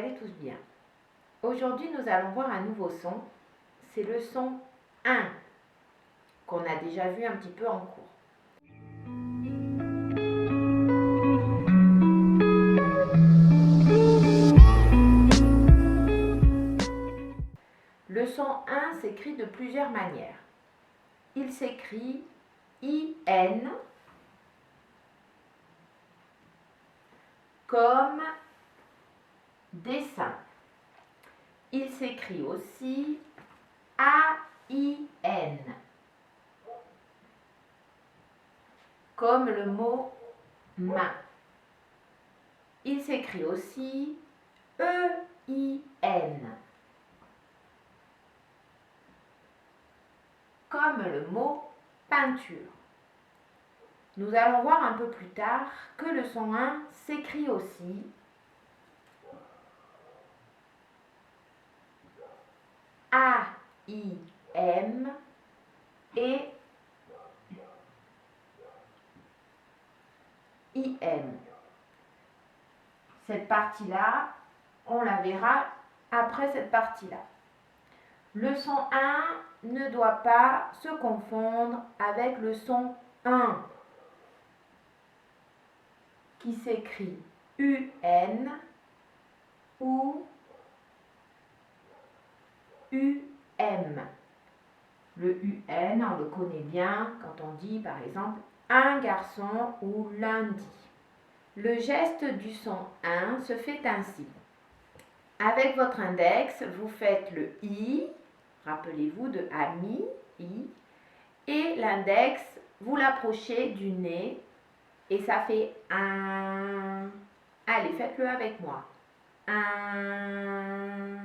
allez tous bien. Aujourd'hui, nous allons voir un nouveau son. C'est le son 1 qu'on a déjà vu un petit peu en cours. Le son 1 s'écrit de plusieurs manières. Il s'écrit IN comme dessin. Il s'écrit aussi AIN comme le mot main. Il s'écrit aussi EIN comme le mot peinture. Nous allons voir un peu plus tard que le son 1 s'écrit aussi AIM et IM. Cette partie-là, on la verra après cette partie-là. Le son 1 ne doit pas se confondre avec le son 1 qui s'écrit UN ou UM. Le UN, on le connaît bien quand on dit par exemple un garçon ou lundi. Le geste du son 1 se fait ainsi. Avec votre index, vous faites le I, rappelez-vous de ami, I, et l'index, vous l'approchez du nez et ça fait un. Allez, faites-le avec moi. Un.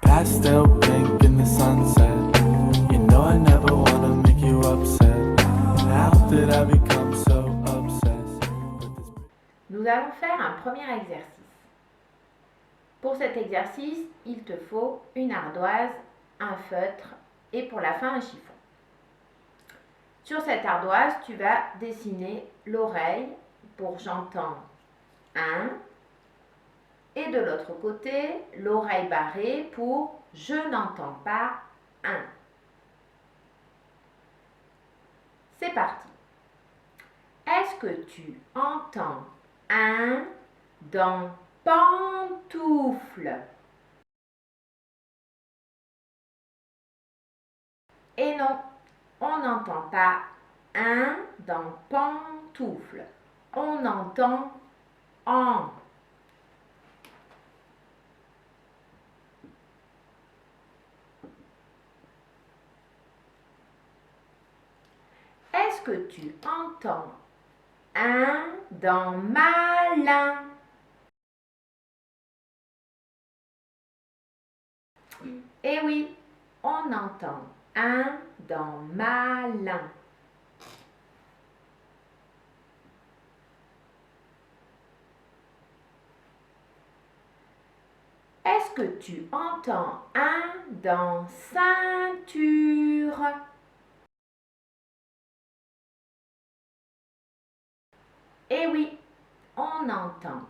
Pastel pink in the sunset. You know I never wanna make you upset. How did I become so obsessed with this? Nous allons faire un premier exercice. Pour cet exercice, il te faut une ardoise, un feutre et pour la fin un chiffon. Sur cette ardoise, tu vas dessiner l'oreille pour j'entends un et de l'autre côté, l'oreille barrée pour je n'entends pas un. C'est parti. Est-ce que tu entends un dans pantoufle? Et non, on n'entend pas un dans pantoufle. On entend en. Est-ce que tu entends un dans malin? Eh oui, on entend un dans malin. Est-ce que tu entends un dans ceinture? Eh oui, on entend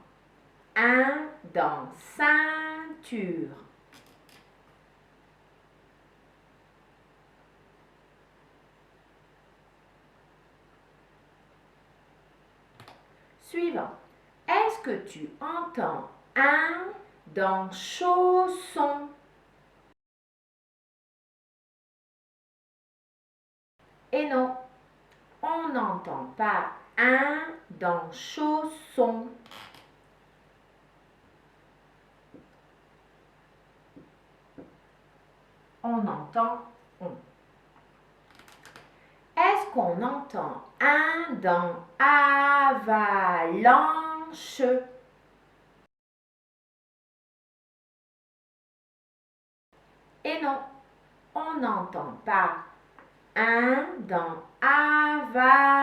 un dans ceinture. Suivant. Est-ce que tu entends un dans chausson? Et non, on n'entend pas un dans chausson. On entend on. Est-ce qu'on entend un dans avalanche? Et non, on n'entend pas un dans avalanche.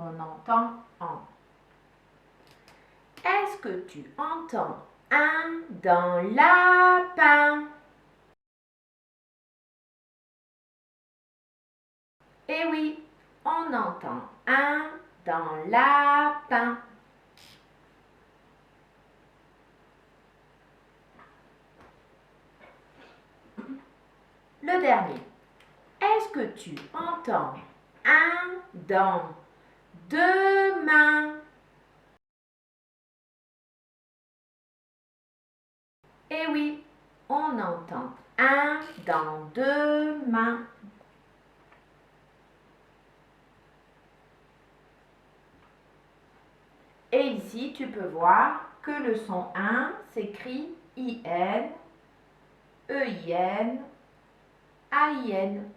On entend en. Est-ce que tu entends un dans lapin? Eh oui, on entend un dans lapin. Le dernier. Est-ce que tu entends un dans deux mains? Eh oui, on entend un dans deux mains. Et ici, tu peux voir que le son 1 s'écrit I-N, E-I-N, A-I-N.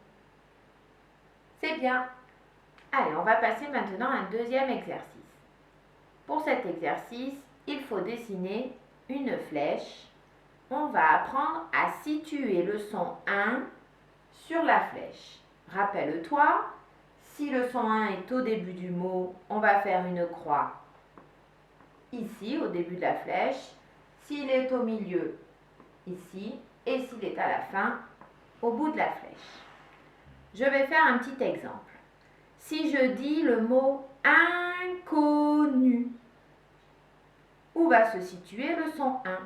C'est bien. Allez, on va passer maintenant à un deuxième exercice. Pour cet exercice, il faut dessiner une flèche. On va apprendre à situer le son 1 sur la flèche. Rappelle-toi, si le son 1 est au début du mot, on va faire une croix ici, au début de la flèche. S'il est au milieu, ici. Et s'il est à la fin, au bout de la flèche. Je vais faire un petit exemple. Si je dis le mot inconnu, où va se situer le son 1?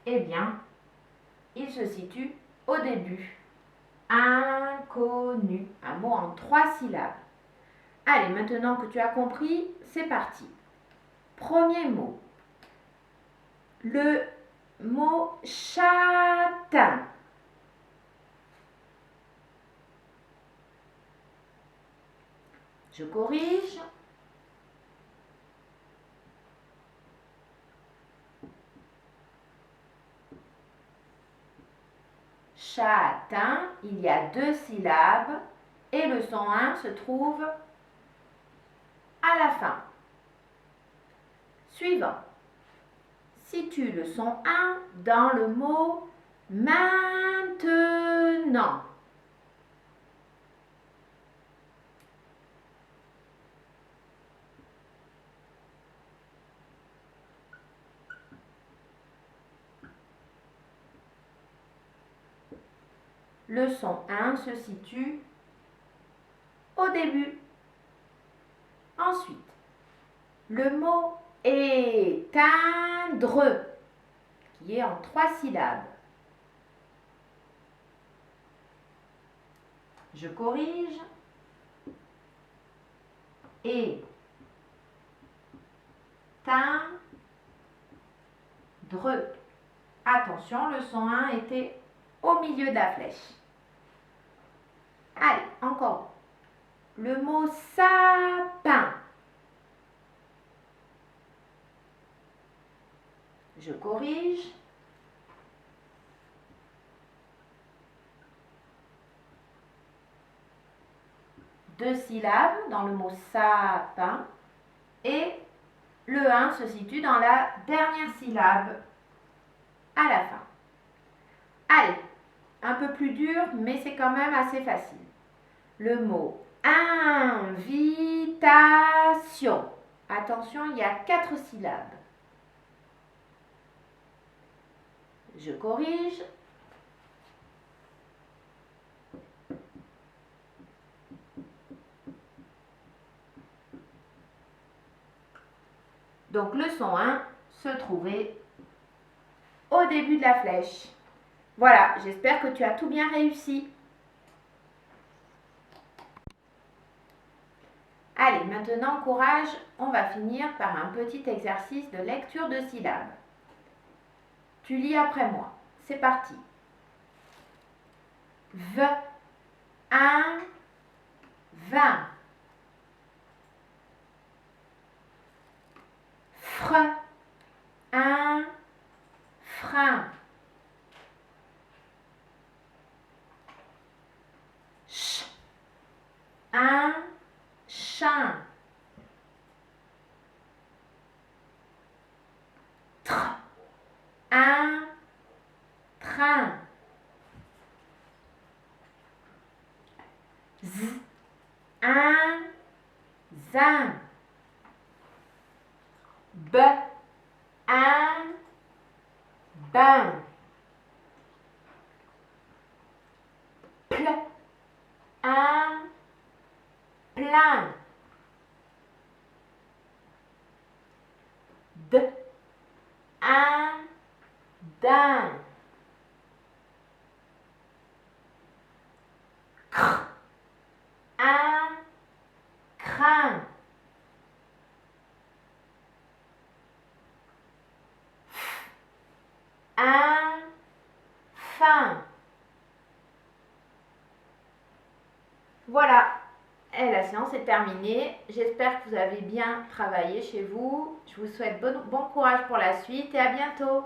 Eh bien, il se situe au début. Inconnu, un mot en 3 syllabes. Allez, maintenant que tu as compris, c'est parti. Premier mot. Le mot châtain. Je corrige. Châtain, il y a 2 syllabes et le son 1 se trouve à la fin. Suivant. Situe le son 1 dans le mot maintenant. Le son 1 se situe au début. Ensuite, le mot éteindre, qui est en 3 syllabes. Je corrige. Éteindre. Attention, le son 1 était au milieu de la flèche. Allez, encore. Le mot sapin. Je corrige. Deux syllabes dans le mot sapin. Et le 1 se situe dans la dernière syllabe à la fin. Allez, un peu plus dur, mais c'est quand même assez facile. Le mot invitation. Attention, il y a 4 syllabes. Je corrige. Donc le son 1 se trouvait au début de la flèche. Voilà, j'espère que tu as tout bien réussi. Allez, maintenant, courage, on va finir par un petit exercice de lecture de syllabes. Tu lis après moi. C'est parti. V, un, 20. Fr, un, frein. Ch, un, chien. Tr, un, train. Z, un, zin. B, un, bain. Pl, un, plein. D, un, d'un. Cr, un, crin. F, un, fin. Voilà, et la séance est terminée. J'espère que vous avez bien travaillé chez vous. Je vous souhaite bon courage pour la suite et à bientôt.